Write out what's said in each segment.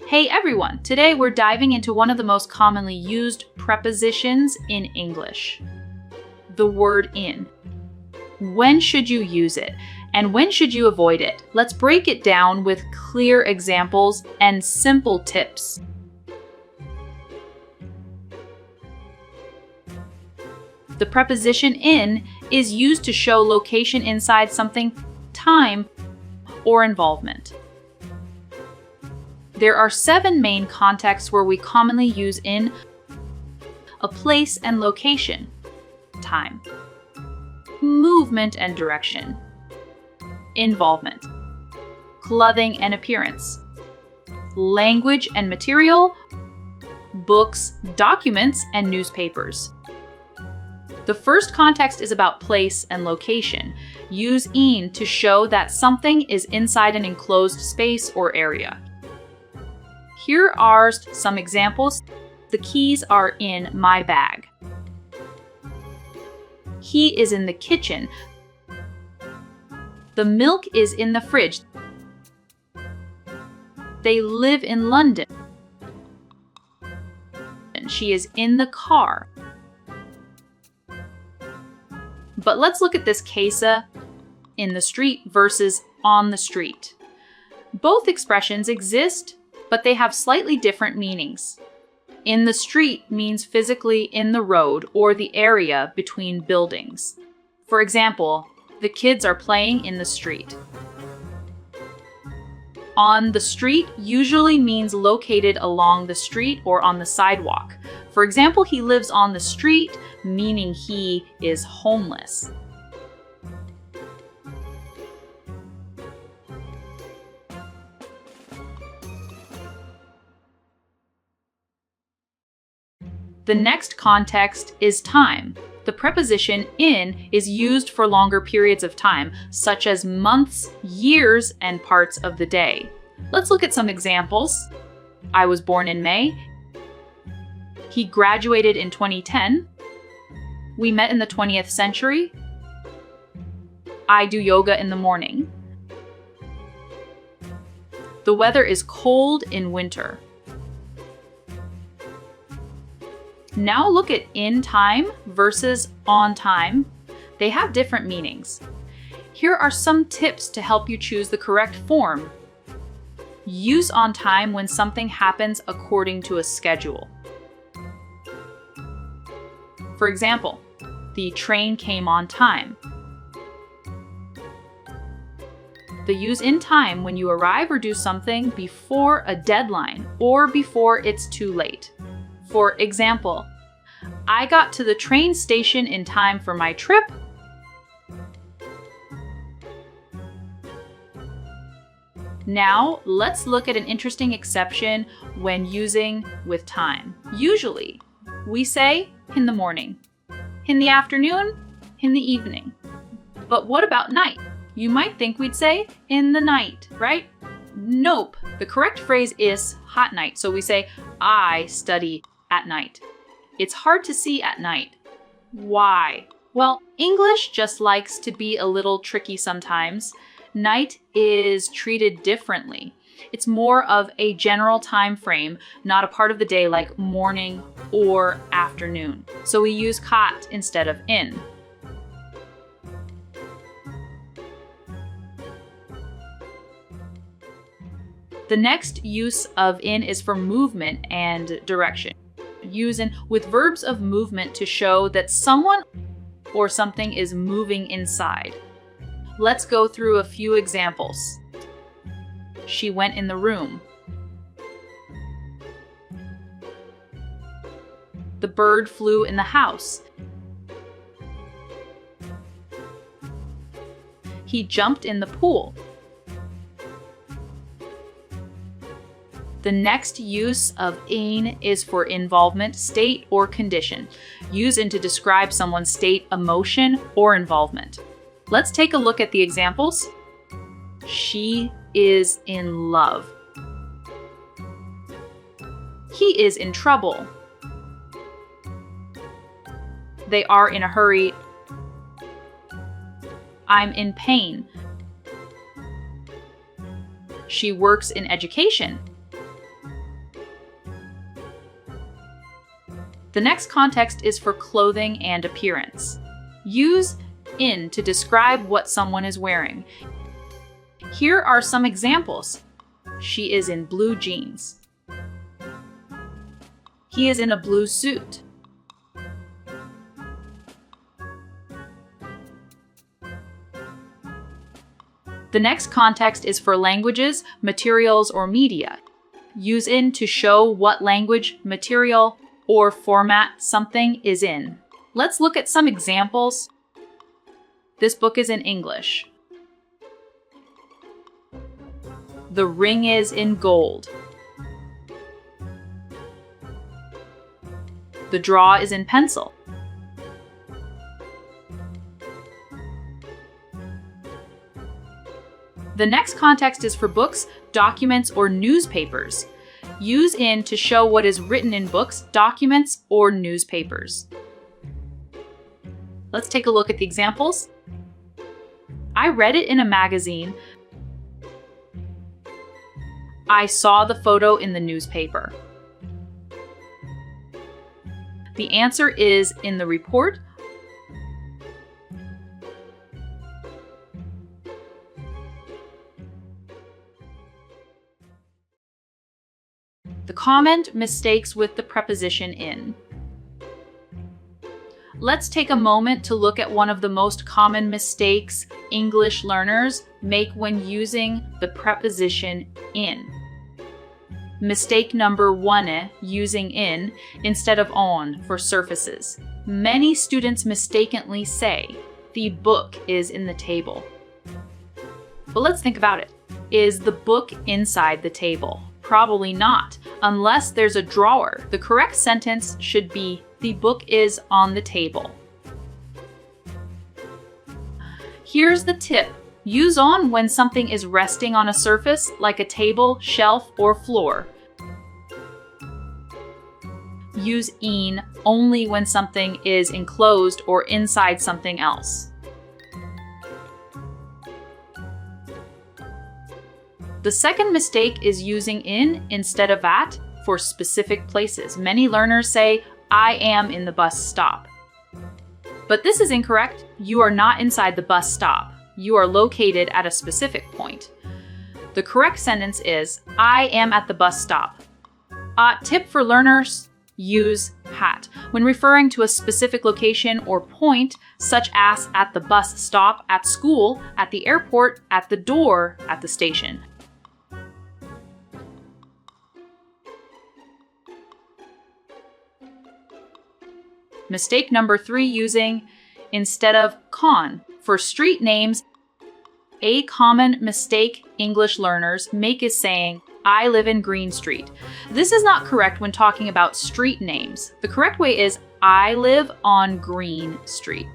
Hey everyone! Today we're diving into one of the most commonly used prepositions in English. The word in. When should you use it? And when should you avoid it? Let's break it down with clear examples and simple tips. The preposition in is used to show location inside something, time, or involvement. There are 7 main contexts where we commonly use in: a place and location, time, movement and direction, involvement, clothing and appearance, language and material, books, documents, and newspapers. The first context is about place and location. Use in to show that something is inside an enclosed space or area. Here are some examples. The keys are in my bag. He is in the kitchen. The milk is in the fridge. They live in London. She is in the car. But let's look at this case, in the street versus on the street. Both expressions exist, but they have slightly different meanings. In the street means physically in the road or the area between buildings. For example, the kids are playing in the street. On the street usually means located along the street or on the sidewalk. For example, he lives on the street, meaning he is homeless. The next context is time. The preposition in is used for longer periods of time, such as months, years, and parts of the day. Let's look at some examples. I was born in May. He graduated in 2010. We met in the 20th century. I do yoga in the morning. The weather is cold in winter. Now look at in time versus on time. They have different meanings. Here are some tips to help you choose the correct form. Use on time when something happens according to a schedule. For example, the train came on time. The use in time when you arrive or do something before a deadline or before it's too late. For example, I got to the train station in time for my trip. Now, let's look at an interesting exception when using with time. Usually, we say in the morning, in the afternoon, in the evening. But what about night? You might think we'd say in the night, right? Nope. The correct phrase is hot night. So we say, I study at night. It's hard to see at night. Why? Well, English just likes to be a little tricky sometimes. Night is treated differently. It's more of a general time frame, not a part of the day like morning or afternoon. So we use kat instead of in. The next use of in is for movement and direction. Use in with verbs of movement to show that someone or something is moving inside. Let's go through a few examples. She went in the room. The bird flew in the house. He jumped in the pool. The next use of in is for involvement, state, or condition. Use in to describe someone's state, emotion, or involvement. Let's take a look at the examples. She is in love. He is in trouble. They are in a hurry. I'm in pain. She works in education. The next context is for clothing and appearance. Use in to describe what someone is wearing. Here are some examples. She is in blue jeans. He is in a blue suit. The next context is for languages, materials, or media. Use in to show what language, material, or format something is in. Let's look at some examples. This book is in English. The ring is in gold. The draw is in pencil. The next context is for books, documents, or newspapers. Use in to show what is written in books, documents, or newspapers. Let's take a look at the examples. I read it in a magazine. I saw the photo in the newspaper. The answer is in the report. The common mistakes with the preposition in. Let's take a moment to look at one of the most common mistakes English learners make when using the preposition in. Mistake number 1, using in instead of on for surfaces. Many students mistakenly say, the book is in the table. But let's think about it. Is the book inside the table? Probably not, unless there's a drawer. The correct sentence should be, the book is on the table. Here's the tip. Use on when something is resting on a surface like a table, shelf, or floor. Use in only when something is enclosed or inside something else. The second mistake is using in instead of at for specific places. Many learners say, I am in the bus stop. But this is incorrect. You are not inside the bus stop. You are located at a specific point. The correct sentence is, I am at the bus stop. Tip for learners, use at when referring to a specific location or point, such as at the bus stop, at school, at the airport, at the door, at the station. Mistake number 3, using instead of con for street names. A common mistake English learners make is saying, I live in Green Street. This is not correct when talking about street names. The correct way is, I live on Green Street.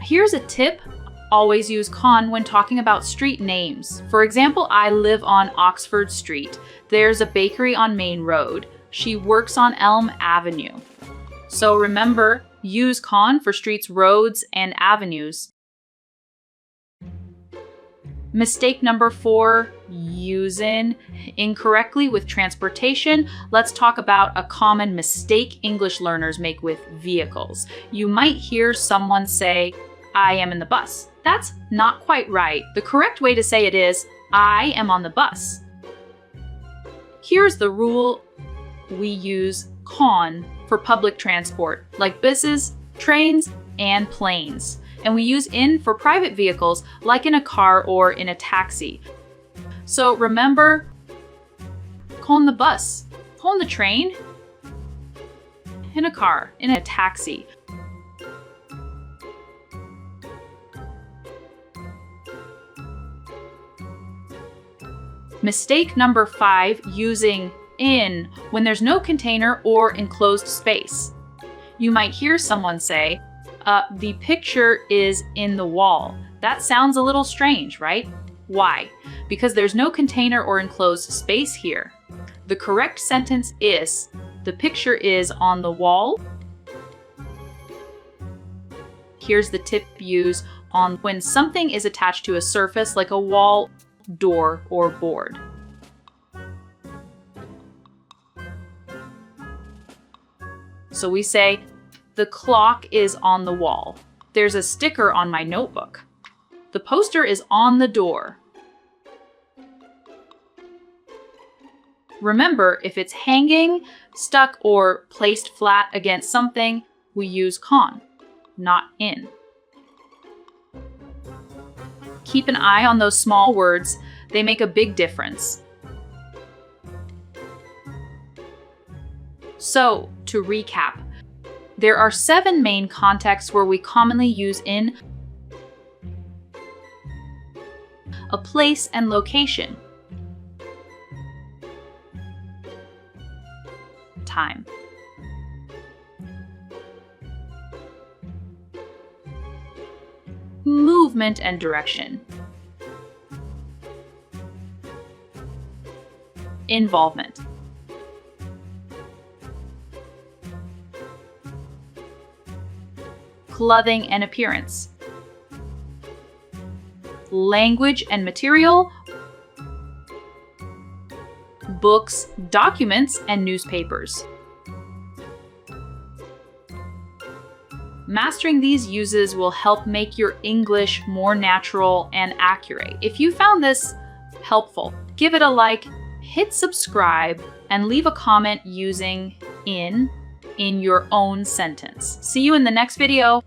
Here's a tip. Always use con when talking about street names. For example, I live on Oxford Street. There's a bakery on Main Road. She works on Elm Avenue. So remember, use con for streets, roads, and avenues. Mistake number 4, use in incorrectly with transportation. Let's talk about a common mistake English learners make with vehicles. You might hear someone say, I am in the bus. That's not quite right. The correct way to say it is, I am on the bus. Here's the rule. We use con for public transport, like buses, trains, and planes. And we use in for private vehicles, like in a car or in a taxi. So remember, con the bus, con the train, in a car, in a taxi. Mistake number 5, using in when there's no container or enclosed space. You might hear someone say, the picture is in the wall. That sounds a little strange, right? Why? Because there's no container or enclosed space here. The correct sentence is, the picture is on the wall. Here's the tip. Use on when something is attached to a surface like a wall, door, or board. So we say, the clock is on the wall. There's a sticker on my notebook. The poster is on the door. Remember, if it's hanging, stuck, or placed flat against something, we use con, not in. Keep an eye on those small words. They make a big difference. So, to recap, there are 7 main contexts where we commonly use in: a place and location, time, movement and direction, involvement, clothing and appearance, language and material, books, documents, and newspapers. Mastering these uses will help make your English more natural and accurate. If you found this helpful, give it a like, hit subscribe, and leave a comment using in your own sentence. See you in the next video.